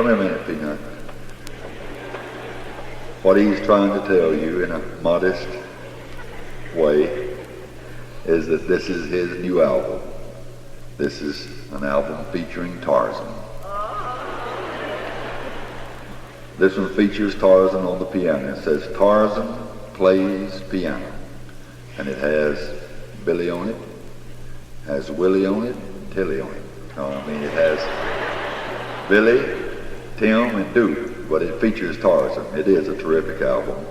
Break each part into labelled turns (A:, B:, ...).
A: Come here a minute, Peanut. What he's trying to tell you in a modest way is that this is his new album. This is an album featuring Tarzan. This one features Tarzan on the piano. It says Tarzan plays piano. And it has Billy on it, has Willie on it, Tilly on it. It has Billy, Tim, and Duke, but it features Tarzan. It is a terrific album.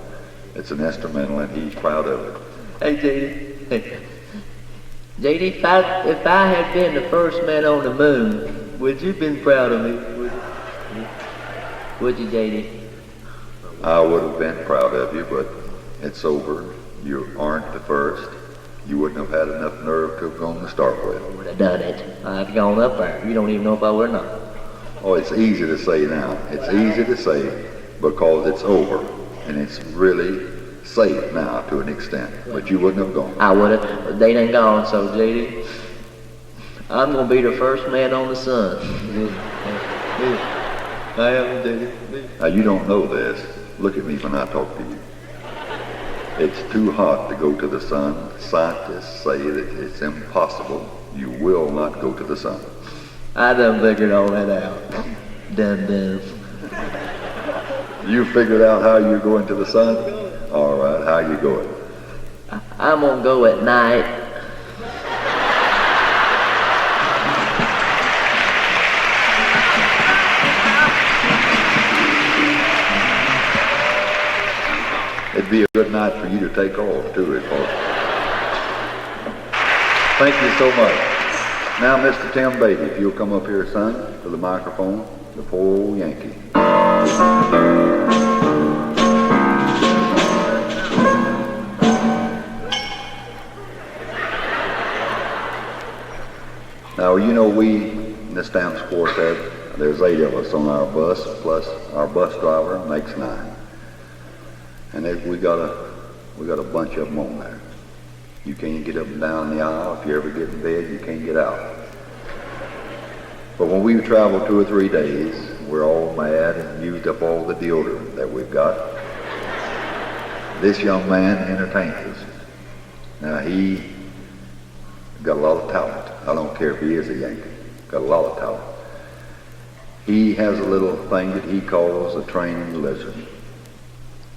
A: It's an instrumental, and he's proud of it.
B: Hey, J.D. Hey. J.D., if I had been the first man on the moon, would you have been proud of me? Would you, J.D.?
A: I would have been proud of you, but it's over. You aren't the first. You wouldn't have had enough nerve to have gone to start with.
B: I would have done it. I'd gone up there. You don't even know if I would or not.
A: Oh, it's easy to say now. It's easy to say because it's over. And it's really safe now to an extent. But you wouldn't have gone.
B: I would have. They done gone, so J.D., I'm going to be the first man on the sun. I am, J.D.
A: Now, you don't know this. Look at me when I talk to you. It's too hot to go to the sun. Scientists say that it's impossible. You will not go to the sun.
B: I done figured all that out. Done.
A: You figured out how you're going to the sun? All right, how you going?
B: I'm gonna go at night.
A: It'd be a good night for you to take off, too, it was. Thank you so much. Now, Mr. Tim Beatty, if you'll come up here, son, to the microphone, the poor old Yankee. Now, you know, we, in the Stumps Quartet, there's 8 of us on our bus, plus our bus driver makes 9. And we got a bunch of them on there. You can't get up and down the aisle. If you ever get in bed, you can't get out. But when we travel 2 or 3 days, we're all mad and used up all the deodorant that we've got. This young man entertains us. Now, he got a lot of talent. I don't care if he is a Yankee. Got a lot of talent. He has a little thing that he calls a training lizard.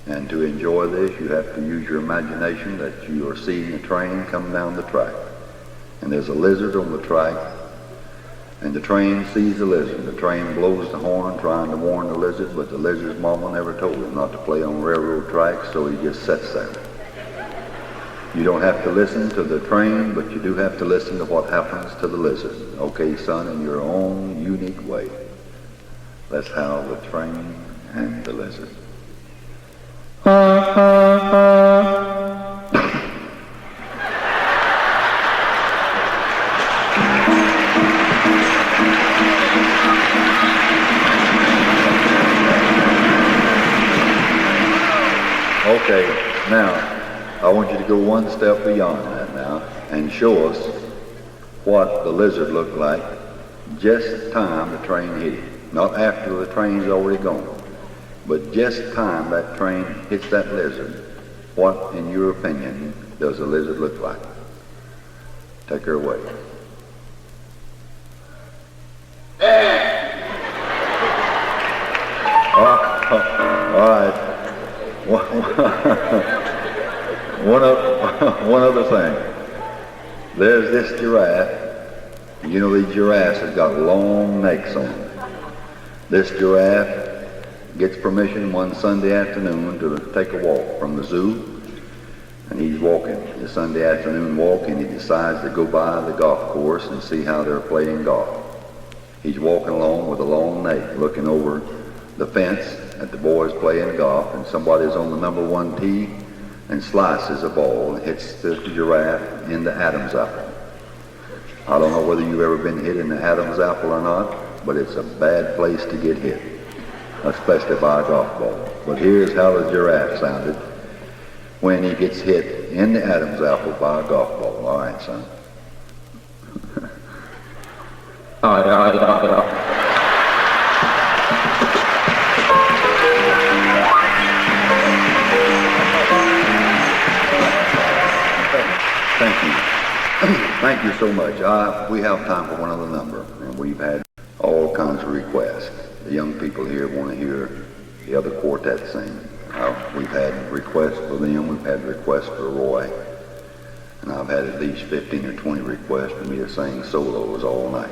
A: And to enjoy this, you have to use your imagination that you are seeing a train come down the track. And there's a lizard on the track, and the train sees the lizard. The train blows the horn trying to warn the lizard, but the lizard's mama never told him not to play on railroad tracks, so he just sits there. You don't have to listen to the train, but you do have to listen to what happens to the lizard. Okay, son, in your own unique way. That's how the train and the lizard. Okay, now, I want you to go one step beyond that now and show us what the lizard looked like just time the train hit him. Not after the train's already gone, but just time that train hits that lizard. What, in your opinion, does a lizard look like? Take her away. All right. One other thing. There's this giraffe. You know these giraffes have got long necks on them. This giraffe gets permission one Sunday afternoon to take a walk from the zoo. And he's walking the Sunday afternoon walk, and he decides to go by the golf course and see how they're playing golf. He's walking along with a long neck, looking over the fence at the boys playing golf, and somebody's on the number 1 tee and slices a ball and hits the giraffe in the Adam's apple. I don't know whether you've ever been hit in the Adam's apple or not, but it's a bad place to get hit, especially by a golf ball. But here's how the giraffe sounded when he gets hit in the Adam's apple by a golf ball. All right, son. All right. Thank you so much. We have time for one other number, and we've had all kinds of requests. The young people here want to hear the other quartet sing. We've had requests for them, we've had requests for Roy, and I've had at least 15 or 20 requests for me to sing solos all night.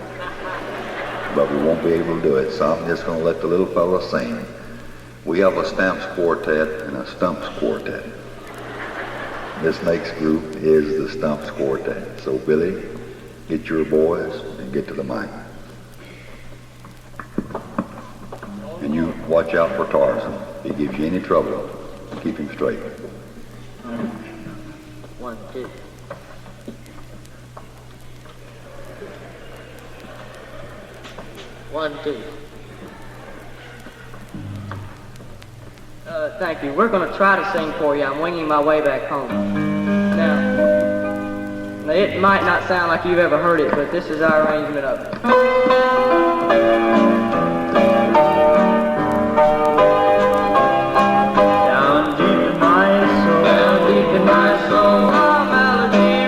A: But we won't be able to do it, so I'm just going to let the little fella sing. We have a Stamps Quartet and a Stumps Quartet. This next group is the Stumps Quartet. So Billy, get your boys and get to the mic. And you watch out for Tarzan. If he gives you any trouble, keep him straight.
B: 1, 2. One, two.
C: Thank you. We're going to try to sing for you. I'm winging my way back home. Now, it might not sound like you've ever heard it, but this is our arrangement of it. Down deep in my soul, down deep in my soul, a melody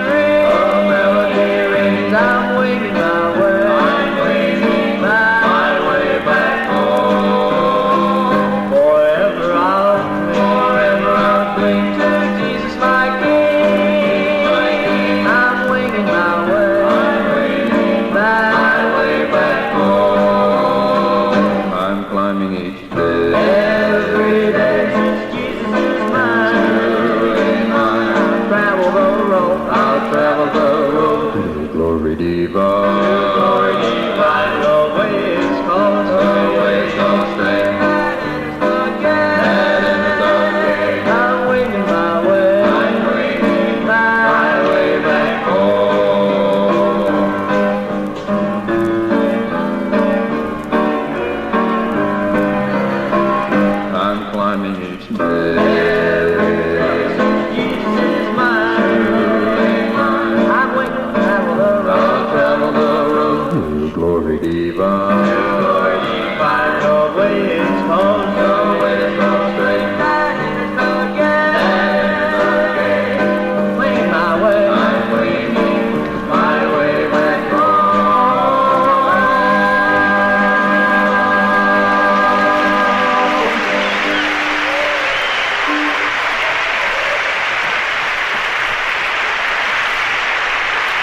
C: rings, I'm winging my way.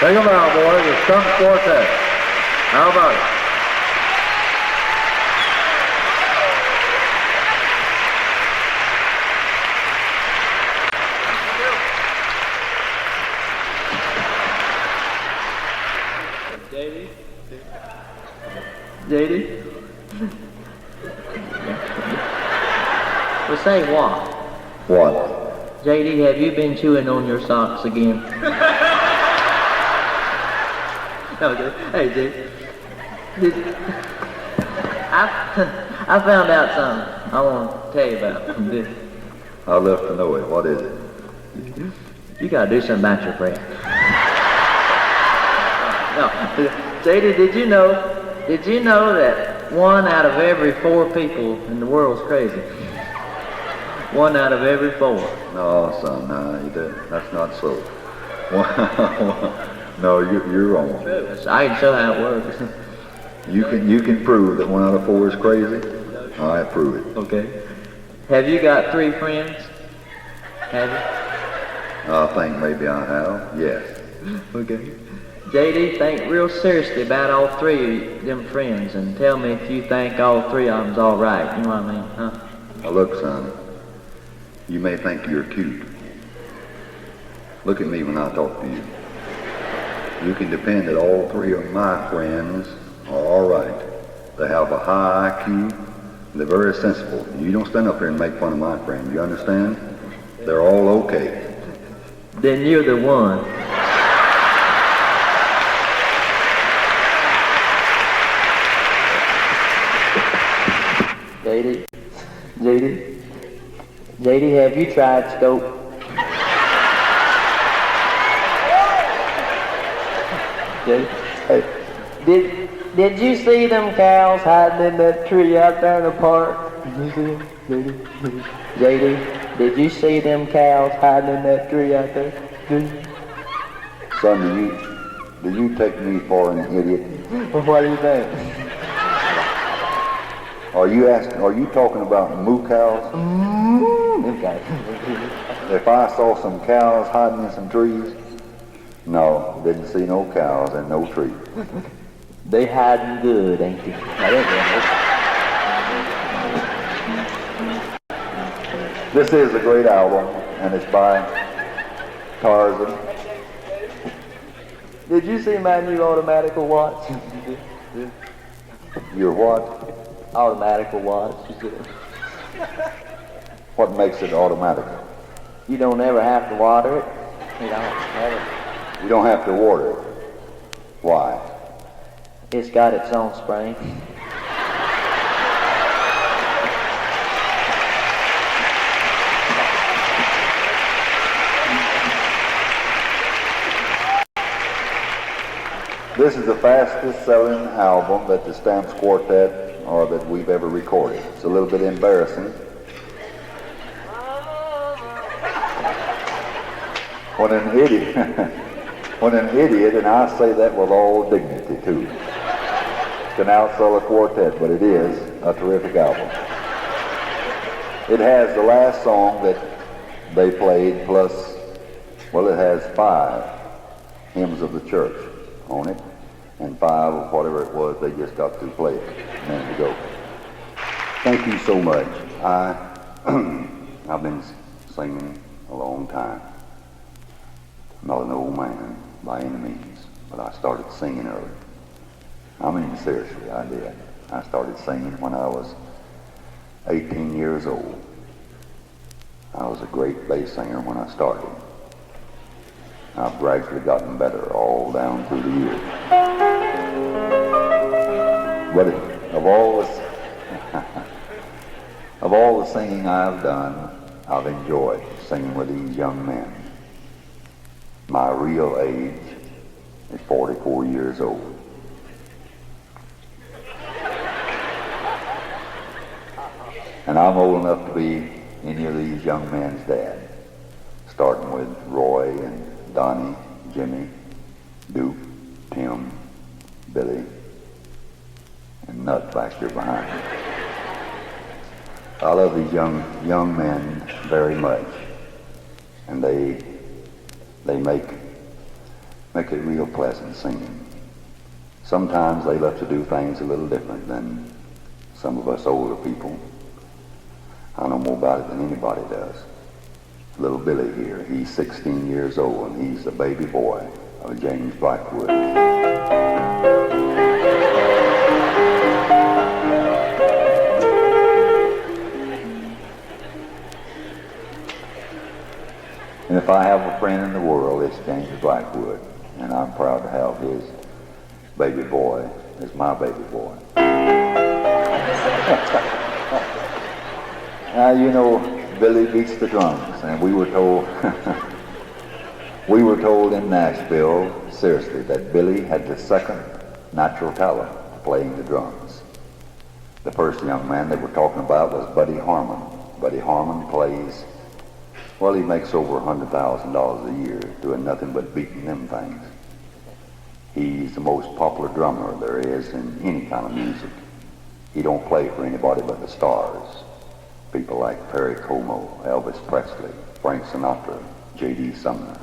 A: Sing them out, boys, the Stumps Quartet. How about it?
C: JD? Well, say what?
A: What?
B: JD, have you been chewing on your socks again? Okay. Hey, JD. I found out something I want to tell you about.
A: I'd love to know it. What is it?
B: You gotta do something about your friend. No, JD, did you know that 1 out of every 4 people in the world's crazy? 1 out of every 4.
A: No, son, no, that's not so. No, you're wrong.
B: I can show how it works.
A: You can prove that 1 out of 4 is crazy? All right, prove it.
B: Okay. Have you got 3 friends? Have you?
A: I think maybe I have, yes.
B: Okay. JD, think real seriously about all 3 of them friends and tell me if you think all 3 of them's all right. You know what I mean, huh?
A: Now look, son, you may think you're cute. Look at me when I talk to you. You can depend that all 3 of my friends are all right. They have a high IQ. They're very sensible. You don't stand up here and make fun of my friends. You understand? They're all okay.
B: Then you're the one. JD, have you tried scope? Did you see them cows hiding in that tree out there in the park? Did you see them? JD, did you see them cows hiding in that tree out there?
A: Son, Do you take me for an idiot?
B: What do you think?
A: Are you talking about moo cows?
B: Okay.
A: If I saw some cows hiding in some trees? No, didn't see no cows and no trees.
B: They hiding good, ain't they?
A: This is a great album, and it's by Tarzan.
B: Did you see my new Automatical Watch?
A: Your what?
B: Automatical Watch.
A: What makes it automatic?
B: You don't ever have to water it.
A: You don't have to water it. Why?
B: It's got its own spring.
A: This is the fastest selling album that the Stumps Quartet or that we've ever recorded. It's a little bit embarrassing. When an idiot, and I say that with all dignity too, can outsell a quartet, but it is a terrific album. It has the last song that they played plus, well, it has 5 hymns of the church on it, and 5 of whatever it was they just got to play it a minute ago. Thank you so much. I've been singing a long time. I'm not an old man by any means, but I started singing early. I mean, seriously, I did. I started singing when I was 18 years old. I was a great bass singer when I started. I've gradually gotten better all down through the years. But of all the singing I've done, I've enjoyed singing with these young men. My real age is 44 years old. And I'm old enough to be any of these young men's dad, starting with Roy and Donnie, Jimmy, Duke, Tim, Billy, and Nut back here behind me. I love these young men very much, and they make it real pleasant singing. Sometimes they love to do things a little different than some of us older people. I know more about it than anybody does. Little Billy here, he's 16 years old, and he's the baby boy of James Blackwood. And if I have a friend in the world, it's James Blackwood, and I'm proud to have his baby boy as my baby boy. Now, you know, Billy beats the drums, and we were told in Nashville, seriously, that Billy had the second natural talent of playing the drums. The first young man they were talking about was Buddy Harmon. Buddy Harmon plays, well, he makes over $100,000 a year doing nothing but beating them things. He's the most popular drummer there is in any kind of music. He don't play for anybody but the stars. People like Perry Como, Elvis Presley, Frank Sinatra, J.D. Sumner.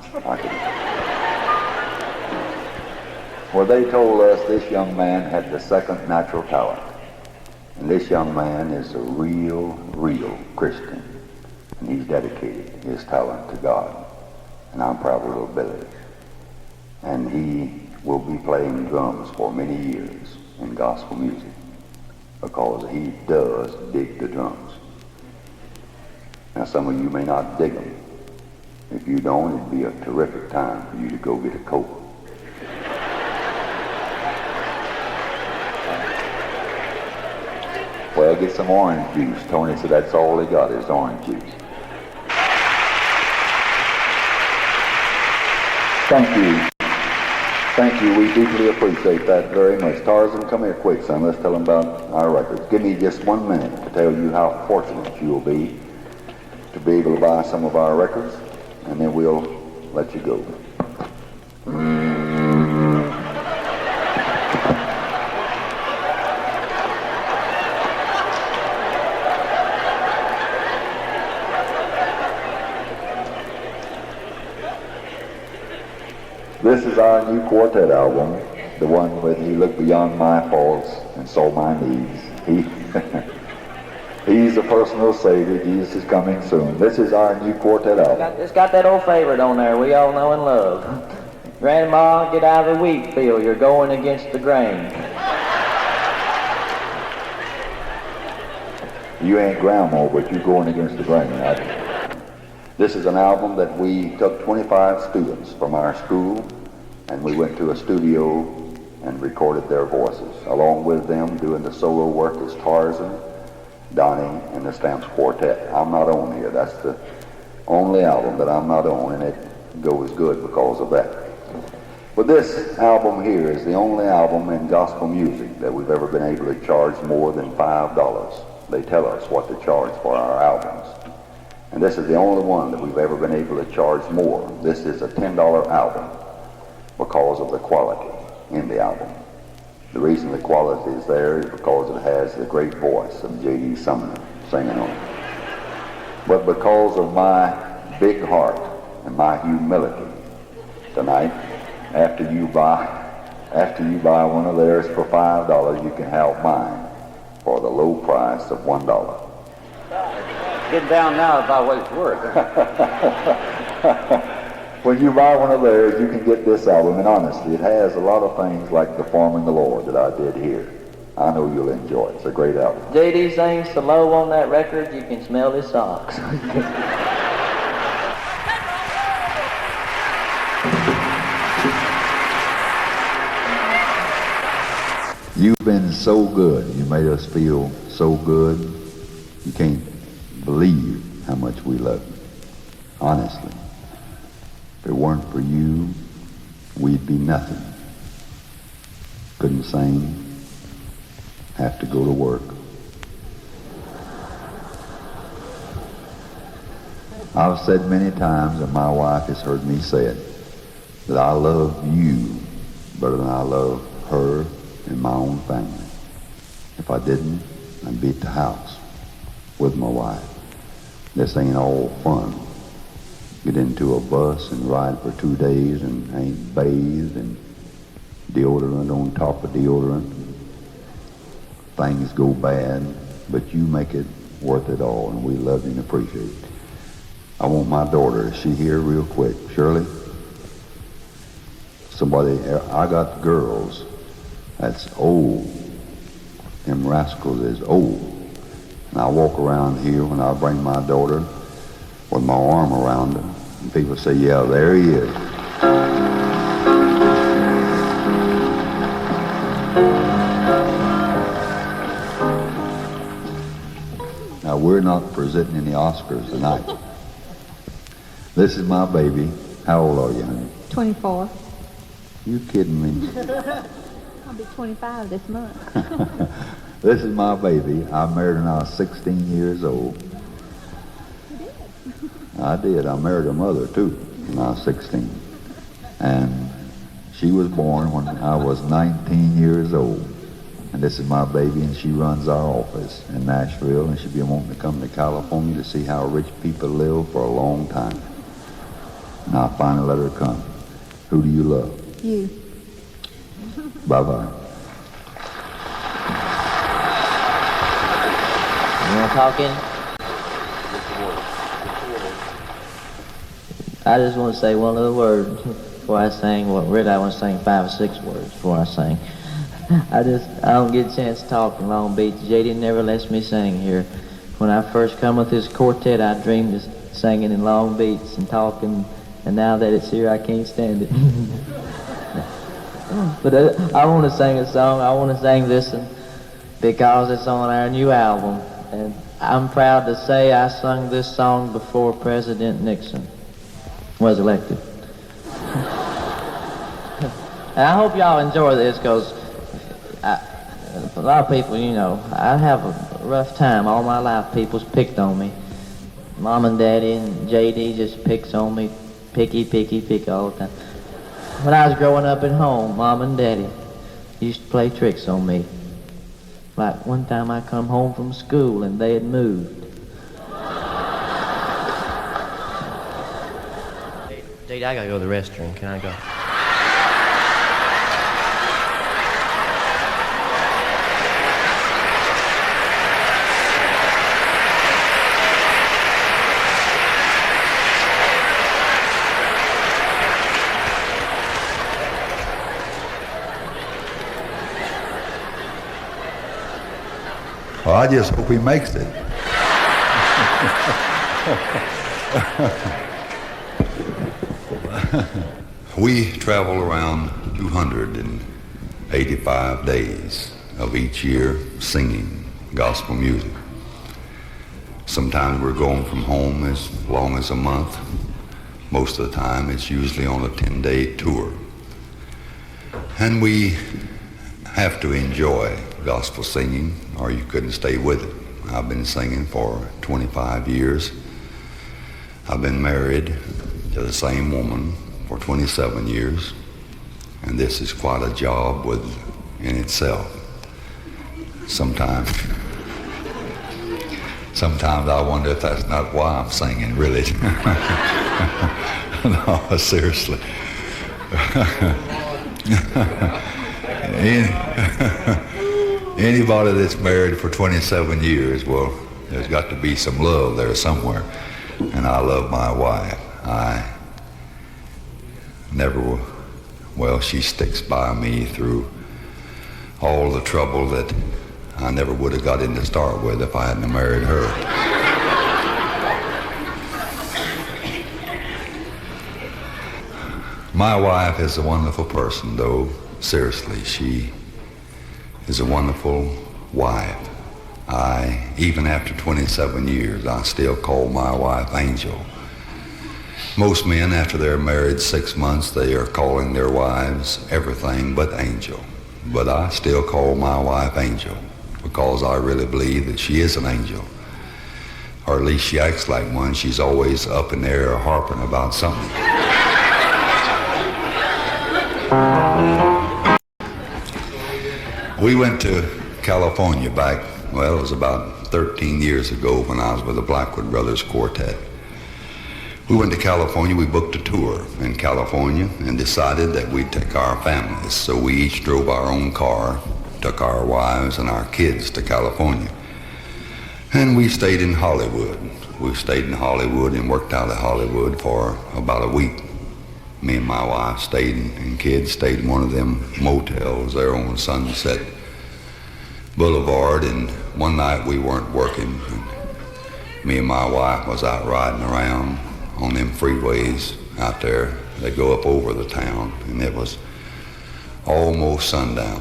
A: Well, they told us this young man had the second natural talent. And this young man is a real Christian. And he's dedicated his talent to God. And I'm proud of little Billy. And he will be playing drums for many years in gospel music because he does dig the drums. Now, some of you may not dig them. If you don't, it'd be a terrific time for you to go get a Coke. Well, get some orange juice. Tony said that's all they got is orange juice. Thank you. Thank you. We deeply appreciate that very much. Tarzan, come here quick, son. Let's tell them about our records. Give me just 1 minute to tell you how fortunate you'll be to be able to buy some of our records, and then we'll let you go. This is our new Quartet album, the one where he looked beyond my faults and saw my needs. He's the personal Savior. Jesus is coming soon. This is our new Quartet album.
B: It's got that old favorite on there we all know and love. Grandma, get out of the wheat field. You're going against the grain.
A: You ain't grandma, but you're going against the grain. Right? This is an album that we took 25 students from our school, and we went to a studio and recorded their voices. Along with them, doing the solo work is Tarzan, Donnie, and the Stumps Quartet. I'm not on here. That's the only album that I'm not on, and it goes good because of that. But this album here is the only album in gospel music that we've ever been able to charge more than $5. They tell us what to charge for our albums. And this is the only one that we've ever been able to charge more. This is a $10 album because of the quality in the album. The reason the quality is there is because it has the great voice of J.D. Sumner singing on it. But because of my big heart and my humility tonight, after you buy one of theirs for $5, you can have mine for the low price of $1.
D: Get down now about what it's worth.
A: When you buy one of theirs, you can get this album, and honestly, it has a lot of things like Performing the Lord that I did here. I know you'll enjoy it. It's a great album.
B: J.D. sings so low on that record, you can smell his socks.
A: You've been so good. You made us feel so good. You can't believe how much we love you. Honestly. If it weren't for you, we'd be nothing. Couldn't sing. Have to go to work. I've said many times, and my wife has heard me say it, that I love you better than I love her and my own family. If I didn't, I'd be at the house with my wife. This ain't all fun. Get into a bus and ride for 2 days and ain't bathed and deodorant on top of deodorant. Things go bad, but you make it worth it all, and we love you and appreciate it. I want my daughter, is she here real quick? Shirley? I got girls that's old. Them rascals is old. And I walk around here when I bring my daughter with my arm around her, and people say, yeah, there he is. Now, we're not presenting any Oscars tonight. This is my baby. How old are you, honey?
E: 24.
A: You kidding me?
E: I'll be 25 this month.
A: This is my baby. I married her when I was 16 years old.
E: You did?
A: I did. I married her mother, too, when I was 16. And she was born when I was 19 years old. And this is my baby, and she runs our office in Nashville, and she's been wanting to come to California to see how rich people live for a long time. And I finally let her come. Who do you love?
E: You.
A: Bye-bye.
B: You want talking? I just want to say one other word before I sing. Well, really, I want to sing 5 or 6 words before I sing. I don't get a chance to talk in Long Beach. JD never lets me sing here. When I first come with this quartet, I dreamed of singing in Long Beach and talking, and now that it's here, I can't stand it. But I want to sing a song. I want to sing this one because it's on our new album. And I'm proud to say I sung this song before President Nixon was elected. And I hope y'all enjoy this because a lot of people, you know, I have a rough time. All my life, people's picked on me. Mom and Daddy and JD just picks on me. Picky all the time. When I was growing up at home, Mom and Daddy used to play tricks on me. Like one time I come home from school and they had moved.
F: Dade, I gotta go to the restroom. Can I go?
A: I just hope he makes it. We travel around 285 days of each year singing gospel music. Sometimes we're going from home as long as a month. Most of the time it's usually on a 10-day tour. And we have to enjoy gospel singing or you couldn't stay with it. I've been singing for 25 years. I've been married to the same woman for 27 years, and this is quite a job in itself. Sometimes I wonder if that's not why I'm singing, really. No, seriously. Anybody that's married for 27 years, well, there's got to be some love there somewhere. And I love my wife. She sticks by me through all the trouble that I never would have got in to start with if I hadn't married her. My wife is a wonderful person, though. Seriously, she is a wonderful wife. Even after 27 years, I still call my wife Angel. Most men, after they're married 6 months, they are calling their wives everything but Angel. But I still call my wife Angel because I really believe that she is an angel. Or at least she acts like one. She's always up in the air harping about something. We went to California back, it was about 13 years ago when I was with the Blackwood Brothers Quartet. We went to California, we booked a tour in California and decided that we'd take our families. So we each drove our own car, took our wives and our kids to California. And we stayed in Hollywood. We stayed in Hollywood and worked out of Hollywood for about a week. Me and my wife stayed and kids stayed in one of them motels there on Sunset Boulevard, and one night we weren't working. And me and my wife was out riding around on them freeways out there that go up over the town, and it was almost sundown.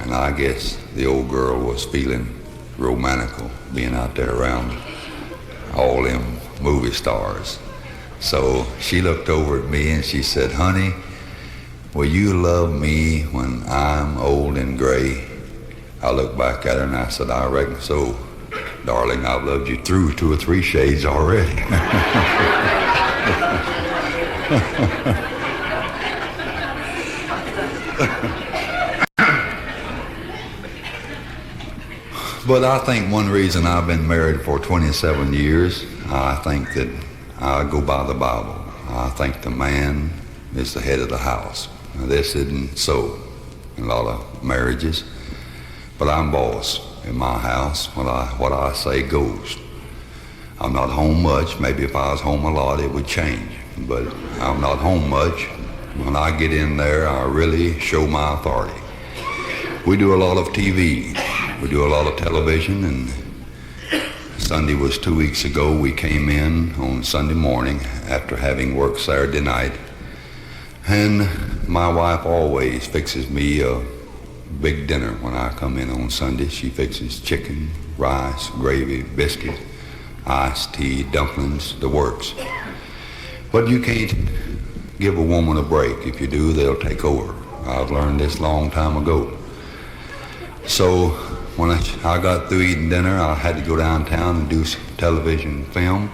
A: And I guess the old girl was feeling romantical being out there around all them movie stars. So she looked over at me and she said, "Honey, will you love me when I'm old and gray?" I looked back at her and I said, "I reckon so, darling. I've loved you through 2 or 3 shades already." But I think one reason I've been married for 27 years, I think that I go by the Bible. I think the man is the head of the house. Now, this isn't so in a lot of marriages, but I'm boss in my house. What I say goes. I'm not home much. Maybe if I was home a lot, it would change. But I'm not home much. When I get in there, I really show my authority. We do a lot of TV. We do a lot of television, and Sunday was 2 weeks ago. We came in on Sunday morning after having worked Saturday night, and my wife always fixes me a big dinner when I come in on Sunday. She fixes chicken, rice, gravy, biscuits, iced tea, dumplings, the works. But you can't give a woman a break. If you do, they'll take over. I've learned this a long time ago. So when I got through eating dinner, I had to go downtown and do some television film.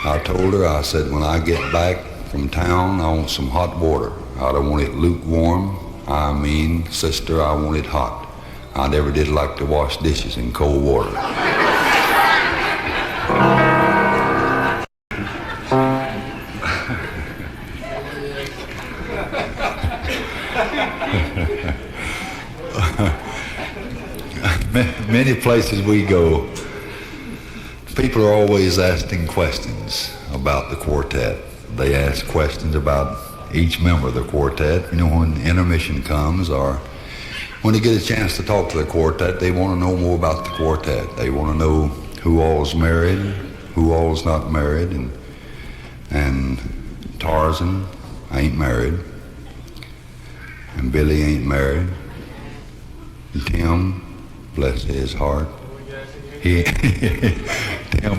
A: I told her, I said, when I get back from town, I want some hot water. I don't want it lukewarm. I mean, sister, I want it hot. I never did like to wash dishes in cold water. Many places we go, people are always asking questions about the quartet. They ask questions about each member of the quartet. You know, when intermission comes or
F: when they get a chance to talk to the quartet, they want to know more about the quartet. They want to know who all's married, who all's not married, and Tarzan ain't married, and Billy ain't married, and Tim, bless his heart, Tim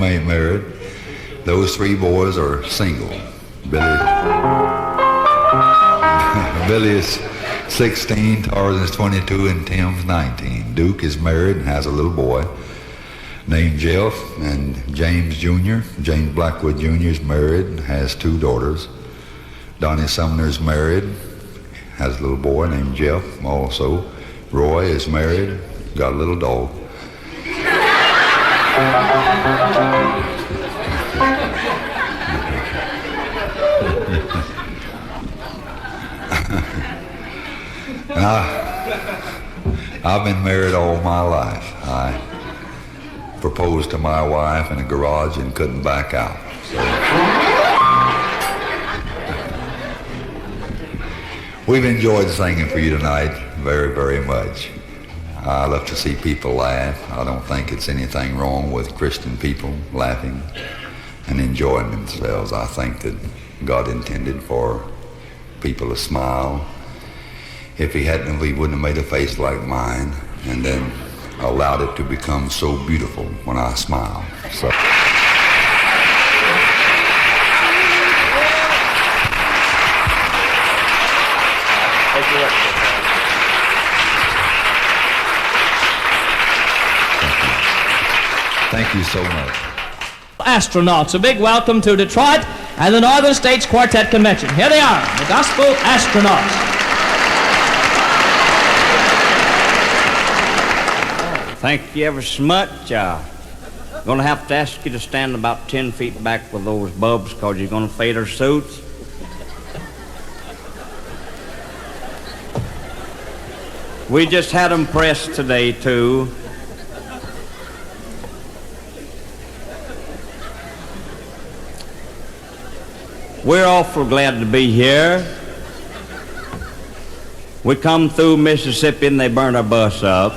F: ain't married. Those three boys are single. Billy is 16, Tarzan is 22, and Tim's 19. Duke is married and has a little boy named Jeff, and James Jr., James Blackwood Jr. is married and has 2 daughters. Donnie Sumner is married, has a little boy named Jeff also. Roy is married, got a little dog. And I've been married all my life. I proposed to my wife in a garage and couldn't back out. So. We've enjoyed singing for you tonight very, very much. I love to see people laugh. I don't think it's anything wrong with Christian people laughing and enjoying themselves. I think that God intended for people to smile. If he hadn't, he wouldn't have made a face like mine and then allowed it to become so beautiful when I smile. So. Thank you so much.
G: Astronauts, a big welcome to Detroit and the Northern States Quartet Convention. Here they are, the Gospel Astronauts.
H: Thank you ever so much. Going to have to ask you to stand about 10 feet back with those bulbs because you're going to fade our suits. We just had them pressed today, too. We're awful glad to be here. We come through Mississippi and they burned our bus up.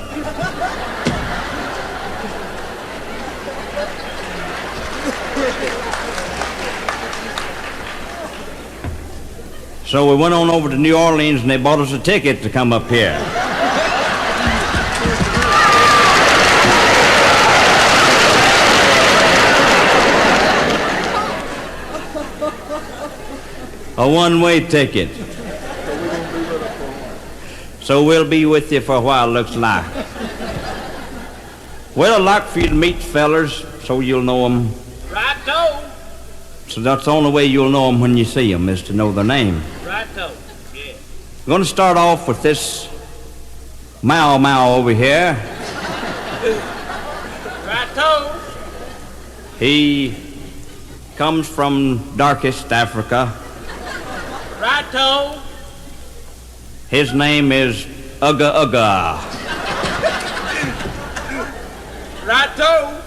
H: So we went on over to New Orleans and they bought us a ticket to come up here. A one-way ticket. So we'll be with you for a while, looks like. Well, I'd like for you to meet the fellers so you'll know them.
G: Righto.
H: So that's the only way you'll know them when you see them, is to know their name.
G: Righto, yeah.
H: We're going to start off with this Mau Mau over here.
G: Righto.
H: He comes from darkest Africa.
G: Righto.
H: His name is Ugga Ugga.
G: Righto.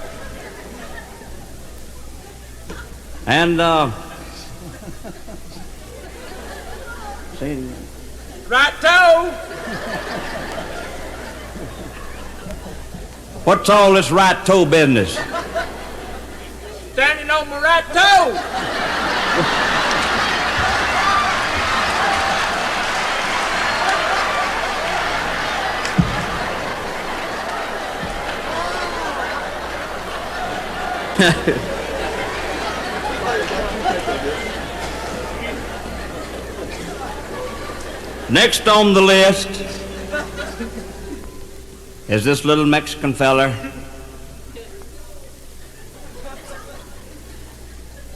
H: And, say it again.
G: Righto.
H: What's all this right toe business?
G: Standing on my right toe.
H: Next on the list is this little Mexican feller.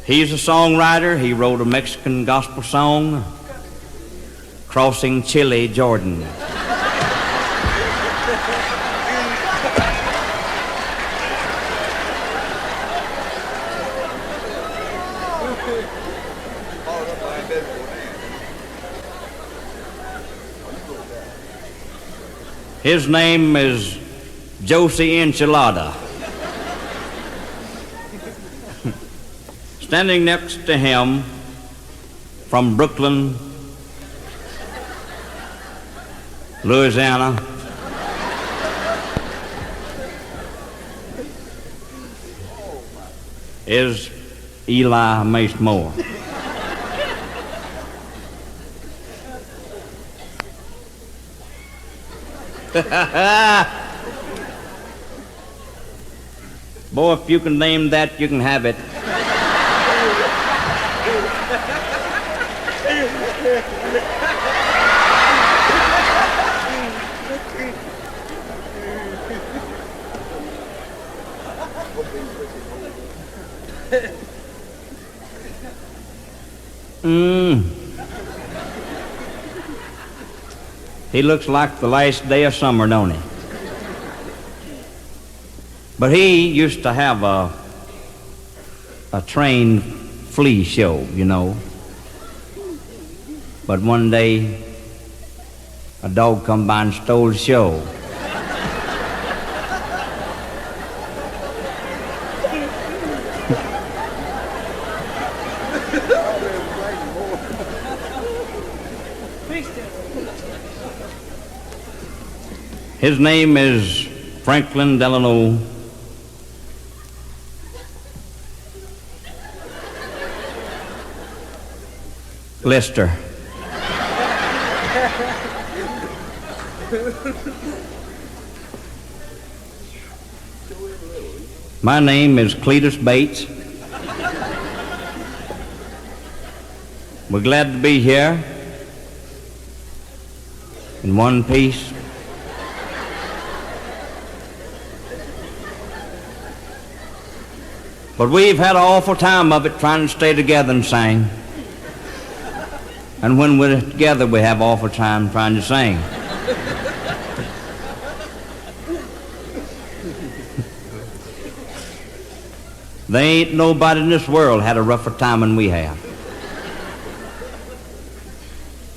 H: He's a songwriter. He wrote a Mexican gospel song, Crossing Chile, Jordan. His name is Josie Enchilada. Standing next to him from Brooklyn, Louisiana, is Eli Mace Moore. Boy, if you can name that, you can have it. He looks like the last day of summer, don't he? But he used to have a trained flea show, you know. But one day, a dog come by and stole the show. His name is Franklin Delano Lister. My name is Cletus Bates. We're glad to be here in one piece. But we've had an awful time of it trying to stay together and sing. And when we're together, we have awful time trying to sing. There ain't nobody in this world had a rougher time than we have.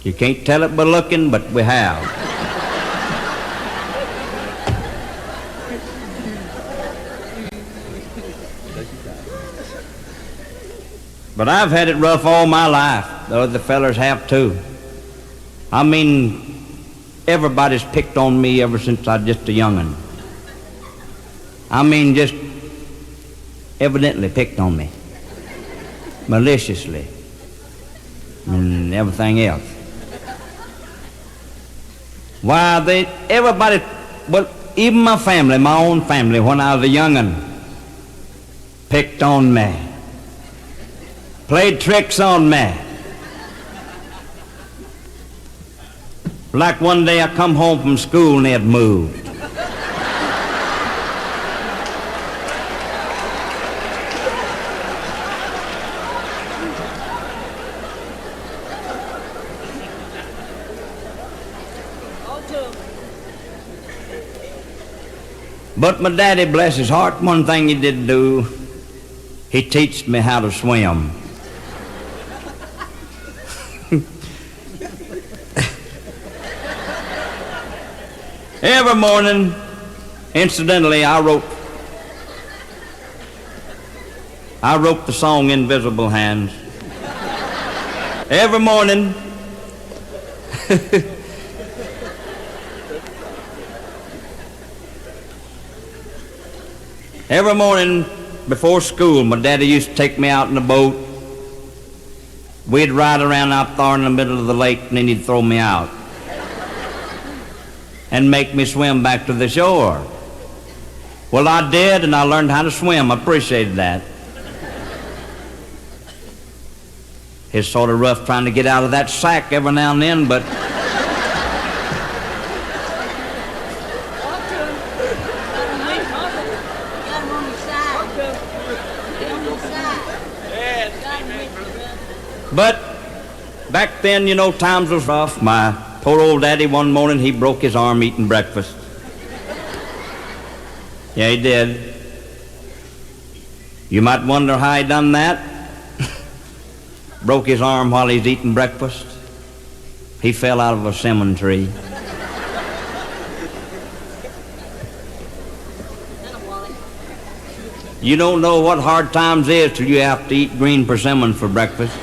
H: You can't tell it by looking, but we have. But I've had it rough all my life. The other fellers have too. I mean, everybody's picked on me ever since I was just a young'un. I mean, just evidently picked on me. Maliciously. And everything else. Why, everybody, well, even my family, my own family, when I was a young'un, picked on me. Played tricks on me. Like one day I come home from school and they had moved. But my daddy, bless his heart, one thing he did do, he teached me how to swim. Every morning, incidentally, I wrote the song Invisible Hands. Every morning, every morning before school, my daddy used to take me out in the boat. We'd ride around out there in the middle of the lake, and then he'd throw me out and make me swim back to the shore. Well, I did, and I learned how to swim. I appreciated that. It's sort of rough trying to get out of that sack every now and then, but back then, you know, times was rough. My poor old daddy, one morning, he broke his arm eating breakfast. Yeah, he did. You might wonder how he done that. Broke his arm while he's eating breakfast. He fell out of a cinnamon tree. You don't know what hard times is till you have to eat green persimmon for breakfast.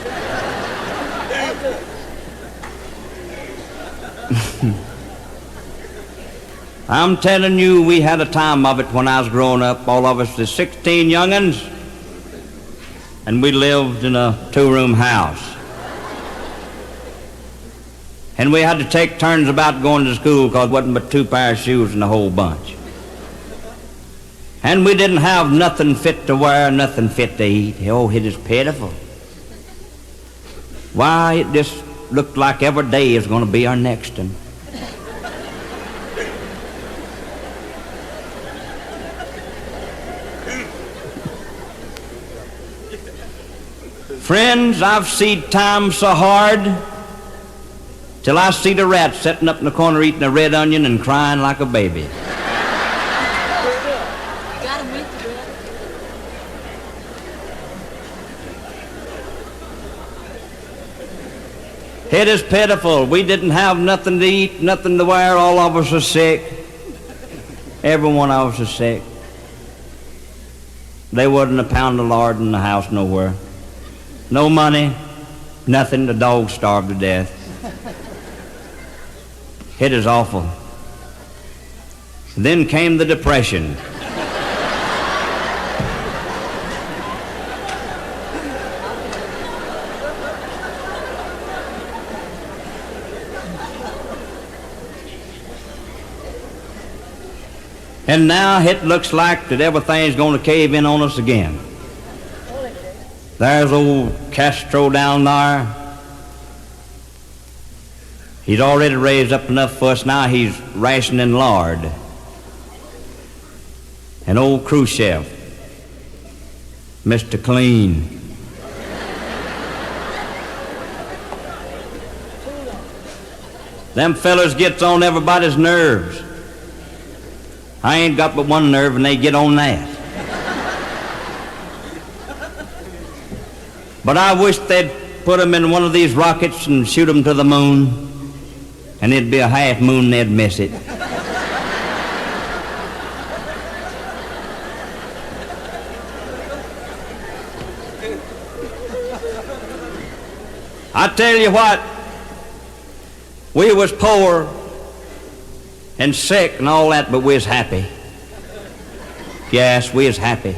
H: I'm telling you, we had a time of it when I was growing up. All of us, the 16 young'uns, and we lived in a 2-room house. And we had to take turns about going to school because there wasn't but 2 pairs of shoes in the whole bunch. And we didn't have nothing fit to wear, nothing fit to eat. Oh, it is pitiful. Why, it just looked like every day is going to be our next one. Friends, I've seen times so hard till I see the rat sitting up in the corner eating a red onion and crying like a baby. It is pitiful. We didn't have nothing to eat, nothing to wear. All of us are sick. Every one of us is sick. There wasn't a pound of lard in the house nowhere. No money, nothing. The dog starved to death. It is awful. Then came the Depression. And now it looks like that everything's going to cave in on us again. There's old Castro down there. He's already raised up enough for us. Now he's rationing lard. And old Khrushchev, Mr. Clean. Them fellers gets on everybody's nerves. I ain't got but one nerve, and they get on that. But I wish they'd put them in one of these rockets and shoot them to the moon, and it'd be a half moon, they'd miss it. I tell you what, we was poor and sick and all that, but we was happy. Yes, we was happy.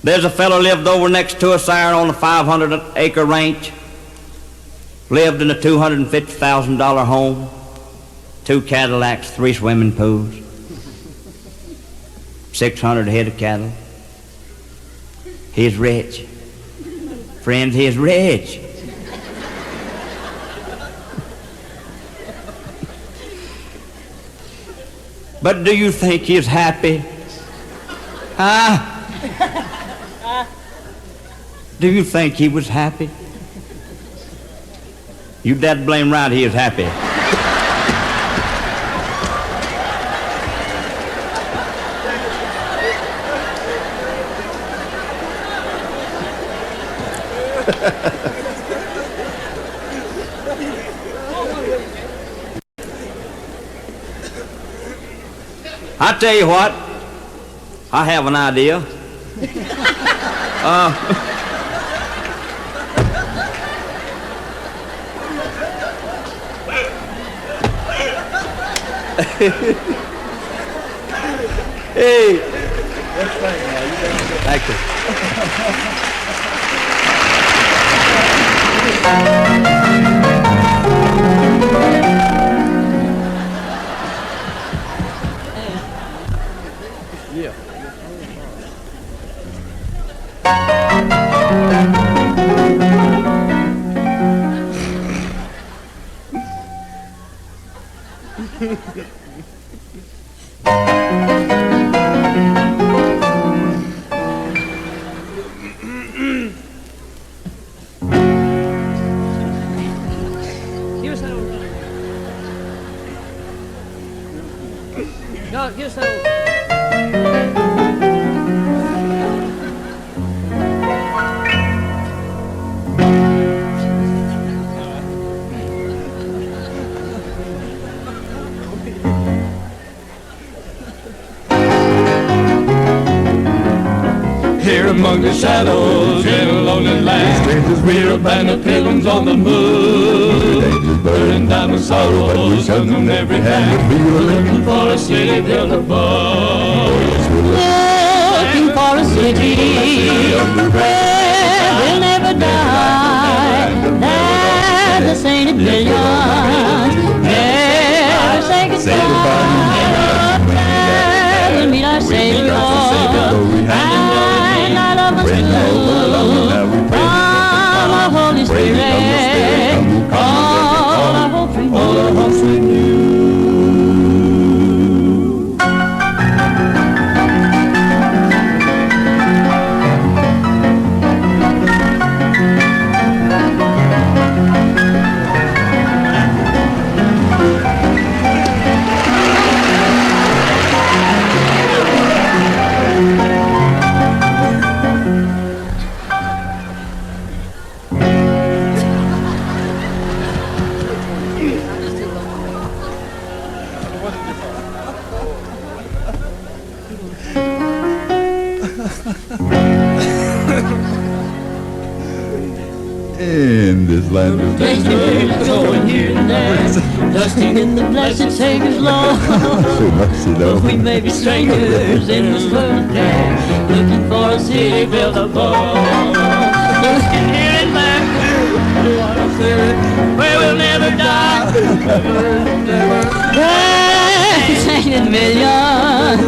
H: There's a fellow lived over next to us there on a 500-acre ranch. Lived in a $250,000 home, 2 Cadillacs, 3 swimming pools, 600 head of cattle. He's rich. Friends, he's rich. But do you think he's happy? Huh? Do you think he was happy? You dead blame right he is happy. I tell you what, I have an idea. Hey. Thank you.
I: Here among the shadows in a lonely land, strangers we're a band of pilgrims on the move, burning down with sorrow, but we shun from every hand. We were looking for a city built above. Looking for a city
C: we'll never die. That's the sainted millions. Never say goodbye. We'll meet our Savior, and our love us true. From our Holy Spirit, all our hopes renew.
F: In this land of
C: danger, going here and there, dusting in the blessed Savior's law. But we may be strangers in this world of care, looking for a city built of gold. Dusting here and there, where we'll never die. Sainted millions,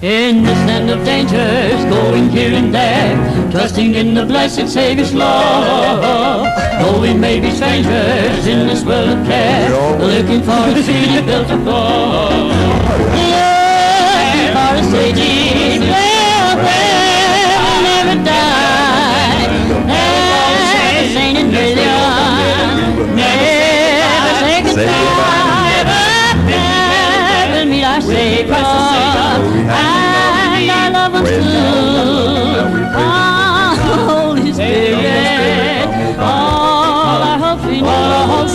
C: in this land of dangers, going here and there, trusting in the blessed Savior's love. Though we may be strangers in this world of care, looking for a city built of gold. Looking for a city built where we'll never die. Never sainted million, never say goodbye, but never meet our Savior. And our love us true. Holy Spirit, all our hopes we know.